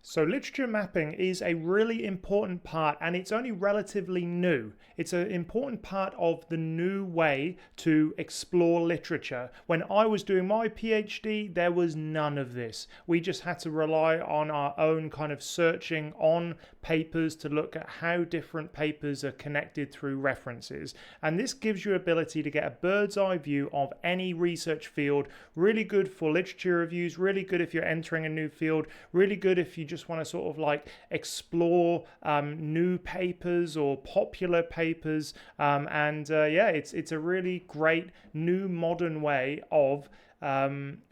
So literature mapping is a really important part, and it's only relatively new. It's an important part of the new way to explore literature. When I was doing my PhD, there was none of this. We just had to rely on our own kind of searching on papers to look at how different papers are connected through references. And this gives you ability to get a bird's eye view of any research field. Really good for literature reviews, really good if you're entering a new field, really good if you just want to sort of like explore new papers or popular papers. Yeah, it's a really great new modern way of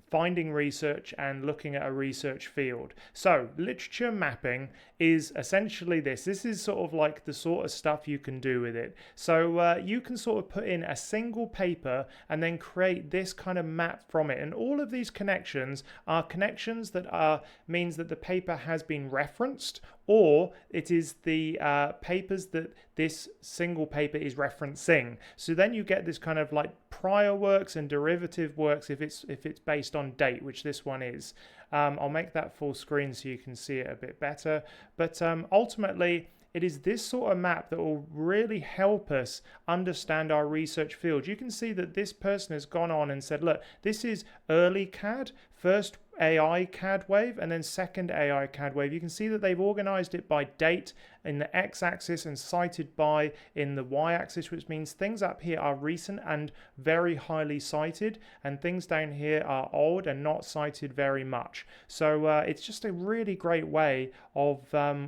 finding research and looking at a research field. So literature mapping is essentially this. This is sort of like the sort of stuff you can do with it. So you can sort of put in a single paper and then create this kind of map from it. And all of these connections are connections that means that the paper has been referenced, or it is the papers that this single paper is referencing. So then you get this kind of like prior works and derivative works if it's based on date, which this one is. I'll make that full screen so you can see it a bit better. But ultimately, it is this sort of map that will really help us understand our research field. You can see that this person has gone on and said, look, this is early CAD, first AI CAD wave, and then second AI CAD wave. You can see that they've organized it by date in the x-axis and cited by in the y-axis, which means things up here are recent and very highly cited, and things down here are old and not cited very much. So it's just a really great way of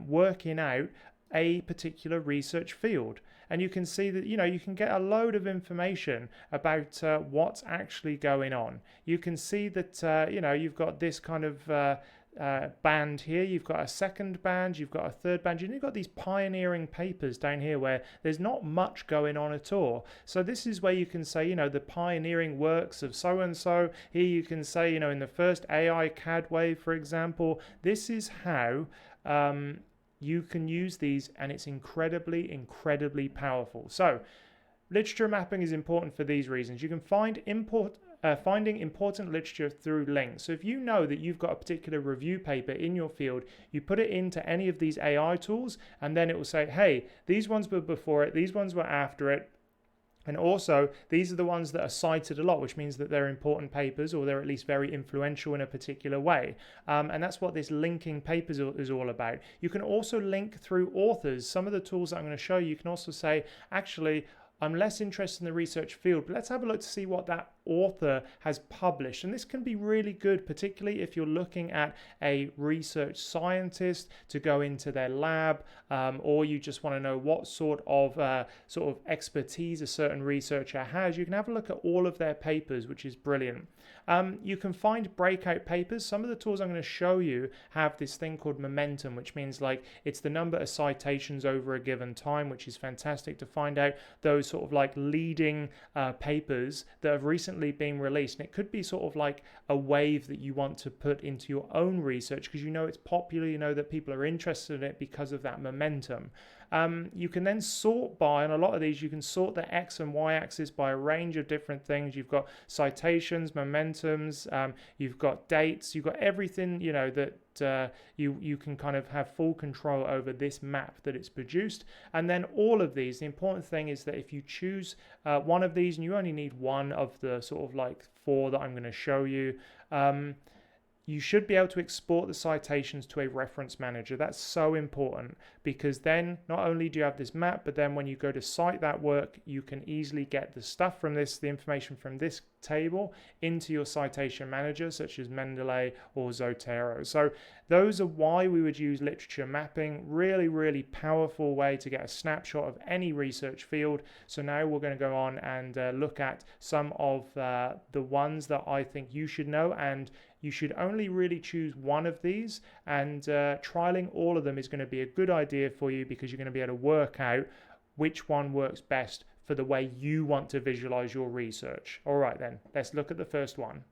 working out a particular research field. And you can see that you can get a load of information about what's actually going on. You can see that you've got this kind of band here, you've got a second band, you've got a third band, you've got these pioneering papers down here where there's not much going on at all. So this is where you can say, the pioneering works of so and so. Here you can say, in the first AI CAD wave, for example, this is how you can use these, and it's incredibly powerful. So literature mapping is important for these reasons. You can find finding important literature through links. So if you know that you've got a particular review paper in your field, you put it into any of these AI tools, and then it will say, hey, these ones were before it, these ones were after it. And also, these are the ones that are cited a lot, which means that they're important papers, or they're at least very influential in a particular way. And that's what this linking papers is all about. You can also link through authors. Some of the tools that I'm going to show you can also say, actually, I'm less interested in the research field, but let's have a look to see what that author has published. And this can be really good, particularly if you're looking at a research scientist to go into their lab, or you just want to know what sort of expertise a certain researcher has. You can have a look at all of their papers, which is brilliant. You can find breakout papers. Some of the tools I'm going to show you have this thing called momentum, which means like it's the number of citations over a given time, which is fantastic to find out those sort of like leading papers that have recently been released. And it could be sort of like a wave that you want to put into your own research because it's popular, that people are interested in it because of that momentum. You can then sort by, on a lot of these, you can sort the X and Y axis by a range of different things. You've got citations, momentums, you've got dates, you've got everything, that you can kind of have full control over this map that it's produced. And then all of these, the important thing is that if you choose one of these, and you only need one of the sort of like 4 that I'm going to show you, you should be able to export the citations to a reference manager. That's so important because then not only do you have this map, but then when you go to cite that work, you can easily get the stuff from this, the information from this table into your citation manager, such as Mendeley or Zotero. So those are why we would use literature mapping. Really powerful way to get a snapshot of any research field. So now we're going to go on and look at some of the ones that I think you should know, and you should only really choose one of these, and trialing all of them is going to be a good idea for you because you're going to be able to work out which one works best for the way you want to visualize your research. All right then, let's look at the first one.